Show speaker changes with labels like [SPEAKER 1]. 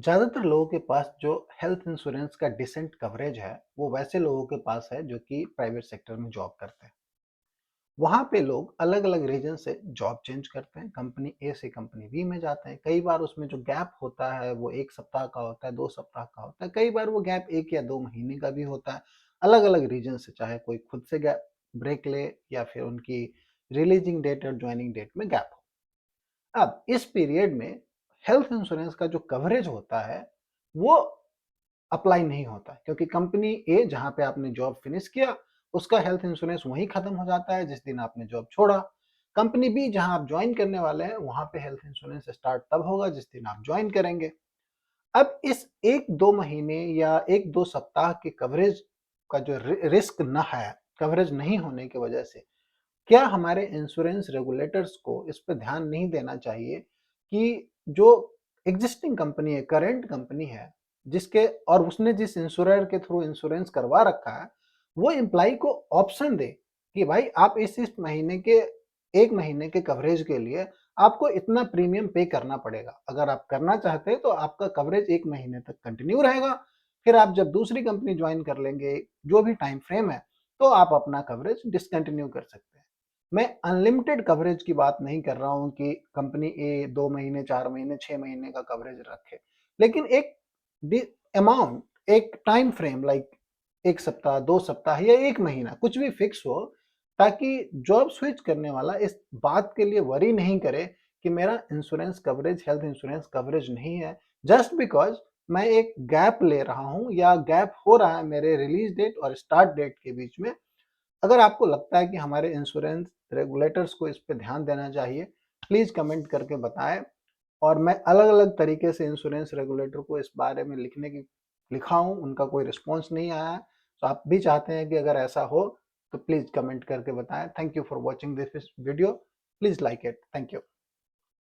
[SPEAKER 1] ज़्यादातर लोगों के पास जो हेल्थ इंश्योरेंस का डिसेंट कवरेज है, वो वैसे लोगों के पास है जो कि प्राइवेट सेक्टर में जॉब करते हैं। वहाँ पे लोग अलग-अलग रीजन से जॉब चेंज करते हैं, कंपनी ए से कंपनी बी में जाते हैं। कई बार उसमें जो गैप होता है वो 1 सप्ताह का होता है, 2 सप्ताह का होता है, कई बार वो गैप 1 या 2 महीने का भी होता है। अलग-अलग रीजन से चाहे कोई खुद से गैप ब्रेक ले या फिर उनकी रिलीजिंग डेट और जॉइनिंग डेट में गैप हो। अब इस पीरियड में हेल्थ इंश्योरेंस का जो कवरेज होता है, वो अप्लाई नहीं होता है क्योंकि कंपनी ए जहाँ पे आपने जॉब फिनिश किया, उसका हेल्थ इंश्योरेंस वहीं खत्म हो जाता है जिस दिन आपने जॉब छोड़ा। कंपनी बी जहाँ आप जॉइन करने वाले हैं, वहाँ पे हेल्थ इंश्योरेंस स्टार्ट तब होगा जिस दिन आप जॉइन करेंगे। अब इस 1-2 महीने या 1-2 सप्ताह के कवरेज का जो रिस्क ना है, कवरेज नहीं होने की वजह से क्या हमारे इंश्योरेंस रेगुलेटर्स को इस पे ध्यान नहीं देना चाहिए कि जो एग्जिस्टिंग कंपनी है, करंट कंपनी है, जिसके और उसने जिस इंश्योरर के थ्रू इंश्योरेंस करवा रखा है, वो एम्प्लॉयी को ऑप्शन दे कि भाई आप इस महीने के 1 महीने के कवरेज के लिए आपको इतना प्रीमियम पे करना पड़ेगा। अगर आप करना चाहते हैं तो आपका कवरेज 1 महीने तक कंटिन्यू रहेगा। फिर आप जब दूसरी कंपनी जॉइन कर लेंगे, जो भी टाइम फ्रेम है, तो आप अपना कवरेज डिसकंटिन्यू कर सकते हैं। मैं अनलिमिटेड कवरेज की बात नहीं कर रहा हूँ कि कंपनी ए 2 महीने, 4 महीने, 6 महीने का कवरेज रखे। लेकिन एक डि अमाउंट, एक टाइम फ्रेम लाइक 1 सप्ताह, 2 सप्ताह या 1 महीना कुछ भी फिक्स हो, ताकि जॉब स्विच करने वाला इस बात के लिए वरी नहीं करे कि मेरा insurance coverage, health insurance coverage नहीं है, जस्ट बिकॉज़ मैं एक गैप ले रहा हूँ या गैप हो रहा है मेरे रिलीज़ डेट और स्टार्ट डेट के बीच में। अगर आपको लगता है कि हमारे इंश्योरेंस रेगुलेटर्स को इस पे ध्यान देना चाहिए, प्लीज़ कमेंट करके बताएँ और मैं अलग-अलग तरीके से इंश्योरेंस रेगुलेटर को इस बारे में लिखा हूँ, उनका कोई रिस्पॉन्स नहीं आया है। तो आप भी चाहते हैं कि अगर ऐसा हो, तो प्लीज़ कमेंट करके बताएँ। Thank you for watching this video. Please like it. Thank you.